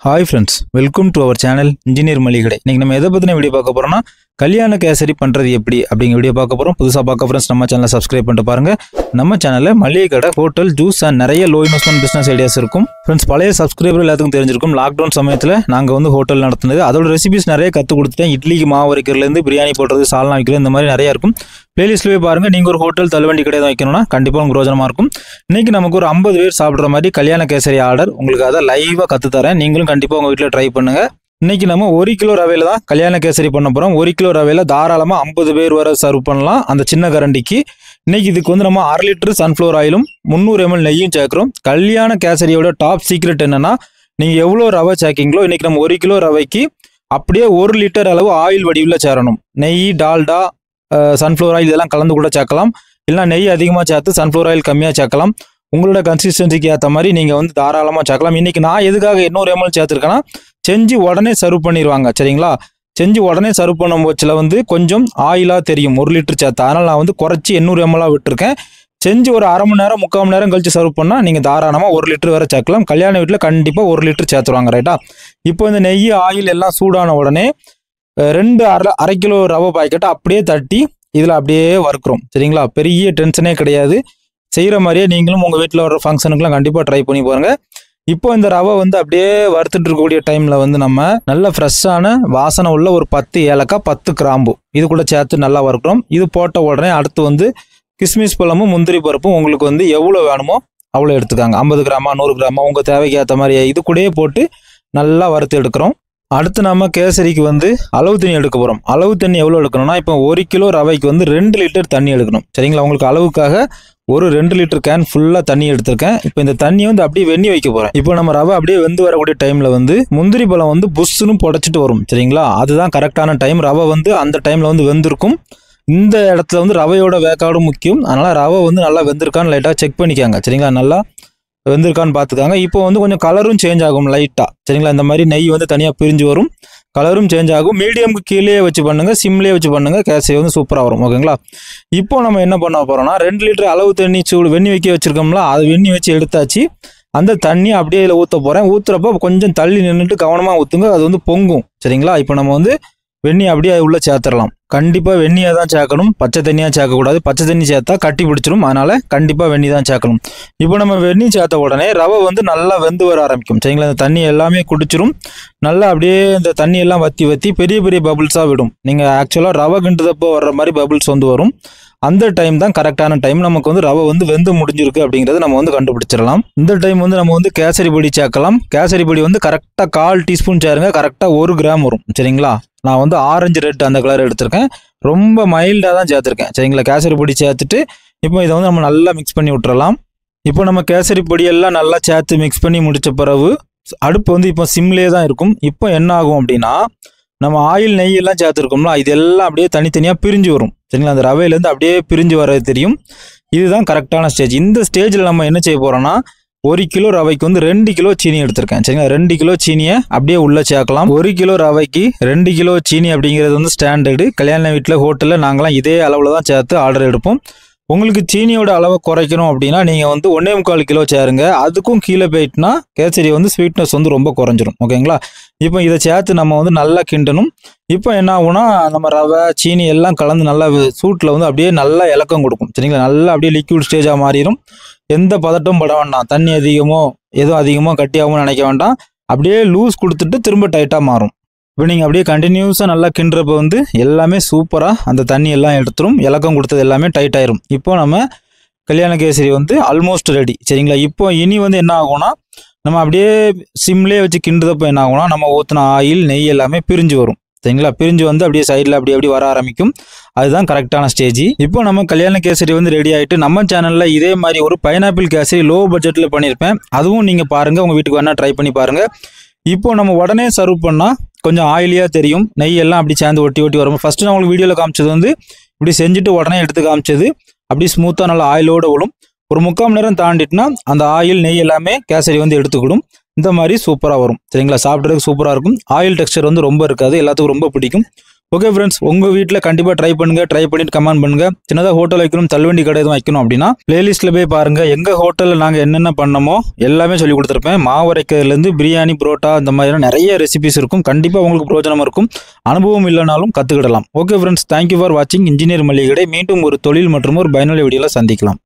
Hi friends, welcome to our channel Engineer Maligade. இன்னைக்கு நம்ம எதை பத்தின வீடியோ பார்க்க போறோம்னா கல்யாண கேசரி பண்றது எப்படி அப்படிங்கிற வீடியோ பார்க்க போறோம். புதுசா பார்க்க ஃப்ரெண்ட்ஸ் நம்ம சேனலை சப்ஸ்கிரைப் பண்ணிட்டு பாருங்க. நம்ம சேனல்ல மளிகை கடை, ஹோட்டல், ஜூஸ் அண்ட் நிறைய லோ இன்வெஸ்ட்மென்ட் பிசினஸ் ஐடியாஸ் இருக்கும். ஃப்ரெண்ட்ஸ் பழைய சப்ஸ்கிரைபர் எல்லாத்துக்கும் தெரிஞ்சிருக்கும். லாக்டவுன் சமயத்துல நாங்க ஹோட்டல் நடத்துனது. அதோட ரெசிபிஸ் நிறைய கத்து கொடுத்துட்டேன். இட்லிக்கு மாவு அரைக்கிறதுல இருந்து பிரியாணி போடுறது, சால்னா வைக்கிறது, இந்த மாதிரி நிறைய இருக்கும். பிளேலிஸ்ட்ல போய் பாருங்க. நீங்க ஒரு ஹோட்டல் தள்ளுவண்டி கடை வைக்கணும்னா கண்டிப்பா உங்களுக்கு ரோஜனமா இருக்கும். இன்னைக்கு நமக்கு ஒரு 50 பேர் சாப்பிடுற மாதிரி கல்யாண கேசரி ஆர்டர். உங்களுக்கு அதை லைவா கத்து தரேன். நீங்களும் கண்டிப்பா உங்க வீட்டுல ட்ரை பண்ணுங்க. இன்னைக்கு நம்ம 1 கிலோ ரவையில தான் கல்யாண கேசரி பண்ண போறோம். 1 கிலோ ரவையில தாராளமா 50 பேர் வரை சர்வ் பண்ணலாம் அந்த சின்ன கரண்டிக்கு. இன்னைக்கு இதுக்கு நம்ம 1/2 லிட்டர் சன்ஃப்ளவர் ஆயிலும் 300 ml நெய்யும் சேர்க்கிறோம். கல்யாண கேசரியோட டாப் சீக்ரெட் என்னன்னா, நீங்க எவ்வளவு ரவை சேர்க்கீங்களோ இன்னைக்கு நம்ம 1 கிலோ ரவைக்கு அப்படியே 1 லிட்டர் அளவு ஆயில் வடிவில் சேரணும். நெய், டால்டா, சன்ஃப்ளவர் ஆயில் இதெல்லாம் கலந்து கூட சேர்க்கலாம். இல்லைனா நெய் அதிகமாக சேர்த்து சன்ஃப்ளவர் ஆயில் கம்மியாக சேர்க்கலாம். உங்களோட கன்சிஸ்டன்சிக்கு ஏற்ற மாதிரி நீங்கள் தாராளமாக சேர்க்கலாம். இன்னைக்கு நான் எதுக்காக 800 ml சேர்த்துருக்கேன்னா, செஞ்சு உடனே சர்வ் பண்ணிடுவாங்க. சரிங்களா? செஞ்சு உடனே சர்வ் பண்ணும் போச்சில் கொஞ்சம் ஆயிலாக தெரியும் 1 லிட்டர் சேர்த்து. அதனால் நான் குறைச்சி 800 ml விட்டுருக்கேன். செஞ்சு ஒரு அரை மணி நேரம் 3/4 மணி நேரம் கழிச்சு சர்வ் பண்ணால் நீங்கள் தாராளமாக 1 லிட்டர் வரை சேர்க்கலாம். கல்யாண வீட்டில் கண்டிப்பாக 1 லிட்டர் சேர்த்துருவாங்க. ரைட்டா? இப்போ இந்த நெய், ஆயில் எல்லாம் சூடான உடனே 2 1/2 கிலோ ரவை பாக்கெட்டை அப்படியே தட்டி இதில் அப்படியே வறுக்கிறோம். சரிங்களா? பெரிய டென்ஷனே கிடையாது. செய்கிற மாதிரியே நீங்களும் உங்கள் வீட்டில் வர ஃபங்க்ஷனுக்குலாம் கண்டிப்பாக ட்ரை பண்ணி பாருங்க. இப்போ இந்த ரவை அப்படியே வறுத்துட்டு இருக்கக்கூடிய டைமில் நம்ம நல்ல ஃப்ரெஷ்ஷான வாசனை உள்ள ஒரு 10 ஏலக்காய், 10 கிராம்பு இது கூட சேர்த்து நல்லா வறுக்கிறோம். இது போட்ட உடனே அடுத்து கிஸ்மிஸ் பழமும் முந்திரி பருப்பும் உங்களுக்கு எவ்வளோ வேணுமோ அவ்வளோ எடுத்துக்காங்க. 50 கிராமா, 100 கிராமா உங்கள் தேவைக்கு ஏற்ற மாதிரி இது கூடயே போட்டு நல்லா வறுத்து எடுக்கிறோம். அடுத்து நம்ம கேசரிக்கு அளவு தண்ணி எடுக்க போகிறோம். அளவு தண்ணி எவ்வளோ எடுக்கணும்னா, இப்போ 1 கிலோ ரவைக்கு 2 லிட்டர் தண்ணி எடுக்கணும். சரிங்களா? உங்களுக்கு அளவுக்காக ஒரு 2 லிட்டர் கேன் ஃபுல்லாக தண்ணி எடுத்திருக்கேன். இப்போ இந்த தண்ணியை அப்படியே வெந்நி வைக்க போகிறேன். இப்போ நம்ம ரவை அப்படியே வெந்து வரக்கூடிய டைமில் முந்திரி பழம் புஷ்ஷுன்னு புடைச்சிட்டு வரும். சரிங்களா? அதுதான் கரெக்டான டைம். ரவை அந்த டைமில் வெந்திருக்கும். இந்த இடத்துல ரவையோட வேக்காடும் முக்கியம். அதனால் ரவை நல்லா வெந்திருக்கான்னு லைட்டாக செக் பண்ணிக்காங்க. சரிங்களா? நல்லா வெந்திருக்கான்னு பார்த்துக்காங்க. இப்போ கொஞ்சம் கலரும் சேஞ்ச் ஆகும் லைட்டாக. சரிங்களா? இந்த மாதிரி நெய் தனியாக பிரிஞ்சு வரும், கலரும் சேஞ்ச் ஆகும். மீடியமுக்கு கீழே வச்சு பண்ணுங்க, சிம்லேயே வச்சு பண்ணுங்க. கேசரி சூப்பராக வரும். ஓகேங்களா? இப்போ நம்ம என்ன பண்ண போறோம்னா, 2 லிட்டர் அளவு தண்ணி சூடு வெந்நி வைக்க வச்சிருக்கோம்ல, அது வெந்நி வச்சு எடுத்தாச்சு. அந்த தண்ணி அப்படியே இதில் ஊற்ற போகிறேன். ஊற்றுறப்போ கொஞ்சம் தள்ளி நின்றுட்டு கவனமாக ஊற்றுங்க. அது பொங்கும். சரிங்களா? இப்போ நம்ம வெந்நி அப்படியே உள்ளே சேர்த்துடலாம். கண்டிப்பாக வெந்நியை தான் சேர்க்கணும், பச்சை தண்ணியாக சேர்க்கக்கூடாது. பச்சை தண்ணி சேர்த்தா கட்டி பிடிச்சிடும். அதனால் கண்டிப்பாக வெந்நி தான் சேர்க்கணும். இப்போ நம்ம வெந்நி சேர்த்த உடனே ரவை நல்லா வெந்து வர ஆரம்பிக்கும். சரிங்களா? இந்த தண்ணி எல்லாமே குடிச்சிடும். நல்லா அப்படியே இந்த தண்ணி எல்லாம் வற்றி பெரிய பெரிய பபிள்ஸாக விடும். நீங்கள் ஆக்சுவலாக ரவை கிண்டுதப்போ வர்ற மாதிரி பபிள்ஸ் வரும். அந்த டைம் தான் கரெக்டான டைம். நமக்கு ரவை வெந்து முடிஞ்சிருக்கு அப்படிங்கிறது நம்ம கண்டுபிடிச்சிடலாம். இந்த டைம் நம்ம கேசரி பொடி சேர்க்கலாம். கேசரி பொடி கரெக்டாக 1/4 டீஸ்பூன் சேருங்க. கரெக்டாக 1 கிராம் வரும். சரிங்களா? நான் ஆரஞ்சு ரெட் அந்த கலர் எடுத்திருக்கேன். ரொம்ப மைல்டாக தான் சேர்த்துருக்கேன். சரிங்களா? கேசரி பொடி சேர்த்துட்டு இப்போ இதை நம்ம நல்லா மிக்ஸ் பண்ணி விட்டுறலாம். இப்போ நம்ம கேசரி பொடியெல்லாம் நல்லா சேர்த்து மிக்ஸ் பண்ணி முடித்த பிறகு அடுப்பு இப்போ சிம்லேயே தான் இருக்கும். இப்போ என்ன ஆகும் அப்படின்னா, நம்ம ஆயில், நெய் எல்லாம் சேர்த்துருக்கோம்ல, இதெல்லாம் அப்படியே தனித்தனியாக பிரிஞ்சு வரும். சரிங்களா? அந்த ரவையிலேருந்து அப்படியே பிரிஞ்சு வர்றது தெரியும். இதுதான் கரெக்டான ஸ்டேஜ். இந்த ஸ்டேஜில் நம்ம என்ன செய்ய போகிறோம்னா, 1 கிலோ ரவைக்கு 2 கிலோ சீனி எடுத்திருக்கேன். சரிங்களா? 2 கிலோ சீனியை அப்படியே உள்ளே சேர்க்கலாம். 1 கிலோ ரவைக்கு 2 கிலோ சீனி அப்படிங்கிறது ஸ்டாண்டர்டு. கல்யாண வீட்டில், ஹோட்டலில் நாங்களாம் இதே அளவில் தான் சேர்த்து ஆர்டர் எடுப்போம். உங்களுக்கு சீனியோட அளவை குறைக்கணும் அப்படின்னா நீங்கள் 1.25 கிலோ சேருங்க. அதுக்கும் கீழே போயிட்டுனா கேசரி ஸ்வீட்னஸ் ரொம்ப குறைஞ்சிரும். ஓகேங்களா? இப்போ இதை சேர்த்து நம்ம நல்லா கிண்டணும். இப்போ என்ன ஆகும்னா, நம்ம ரவை, சீனி எல்லாம் கலந்து நல்லா சூட்டில் அப்படியே நல்லா இலக்கம் கொடுக்கும். சரிங்களா? நல்லா அப்படியே லிக்விட் ஸ்டேஜாக மாறிடும். எந்த பதட்டும் பட வேண்டாம். தண்ணி அதிகமோ எதுவும் அதிகமோ கட்டியாகவும் நினைக்க வேண்டாம். அப்படியே லூஸ் கொடுத்துட்டு திரும்ப டைட்டாக மாறும். இப்போ நீங்கள் அப்படியே கண்டினியூஸாக நல்லா கிண்டுறப்ப எல்லாமே சூப்பராக அந்த தண்ணி எல்லாம் எடுத்துரும். இலக்கம் கொடுத்தது எல்லாமே டைட் ஆயிரும். இப்போ நம்ம கல்யாண கேசரி ஆல்மோஸ்ட் ரெடி. சரிங்களா? இப்போ இனி என்ன ஆகும்னா, நம்ம அப்படியே சிம்லேயே வச்சு கிண்டுறப்போ என்ன ஆகும்னா, நம்ம ஊற்றின ஆயில், நெய் எல்லாமே பிரிஞ்சு வரும். சரிங்களா? பிரிஞ்சு அப்படியே சைடில் அப்படி வர ஆரம்பிக்கும். அதுதான் கரெக்டான ஸ்டேஜ். இப்போ நம்ம கல்யாண கேசரி ரெடி ஆகிட்டு, நம்ம சேனலில் இதே மாதிரி ஒரு பைனாப்பிள் கேசரி லோ பட்ஜெட்டில் பண்ணியிருப்பேன். அதுவும் நீங்கள் பாருங்கள், உங்கள் வீட்டுக்கு வேணால் ட்ரை பண்ணி பாருங்கள். இப்போ நம்ம உடனே சர்வ் பண்ணால் கொஞ்சம் ஆயிலியாக தெரியும். நெய் எல்லாம் அப்படி சேர்ந்து ஒட்டி வரும். ஃபஸ்ட்டு நான் உங்களுக்கு வீடியோவில் காமிச்சது இப்படி செஞ்சுட்டு உடனே எடுத்து காமிச்சது அப்படி ஸ்மூத்தாக நல்லா ஆயிலோடு விழும். ஒரு 3/4 மணி நேரம் தாண்டிட்டுனா அந்த ஆயில், நெய் எல்லாமே கேசரி எடுத்துக்கிடும். இந்த மாதிரி சூப்பராக வரும். சரிங்களா? சாப்பிட்றதுக்கு சூப்பராக இருக்கும். ஆயில் டெக்ஸ்சர் ரொம்ப இருக்காது. எல்லாத்துக்கும் ரொம்ப பிடிக்கும். ஓகே ஃப்ரெண்ட்ஸ், உங்கள் வீட்டில் கண்டிப்பாக ட்ரை பண்ணிட்டு கமெண்ட் பண்ணுங்கள். சின்னதாக ஹோட்டல் வைக்கணும், தள்ளுவண்டி கடை எதுவும் வைக்கணும் அப்படின்னா பிளேலிஸ்ட்டில் போய் பாருங்கள். எங்கள் ஹோட்டலில் நாங்கள் என்னென்ன பண்ணமோ எல்லாமே சொல்லி கொடுத்துருப்பேன். மாவு அரைக்கிறதுலேருந்து பிரியாணி, புரோட்டா இந்த மாதிரியான நிறைய ரெசிபிஸ் இருக்கும். கண்டிப்பாக உங்களுக்கு பிரோஜனமாக இருக்கும். அனுபவம் இல்லைனாலும் கற்றுக்கிடலாம். ஓகே ஃப்ரெண்ட்ஸ், தேங்க்யூ ஃபார் வாட்சிங் இன்ஜினியர் மளிகை கடை. மீண்டும் ஒரு தொழில் மற்றும் ஒரு பயனுள்ள வீடியோவில் சந்திக்கலாம்.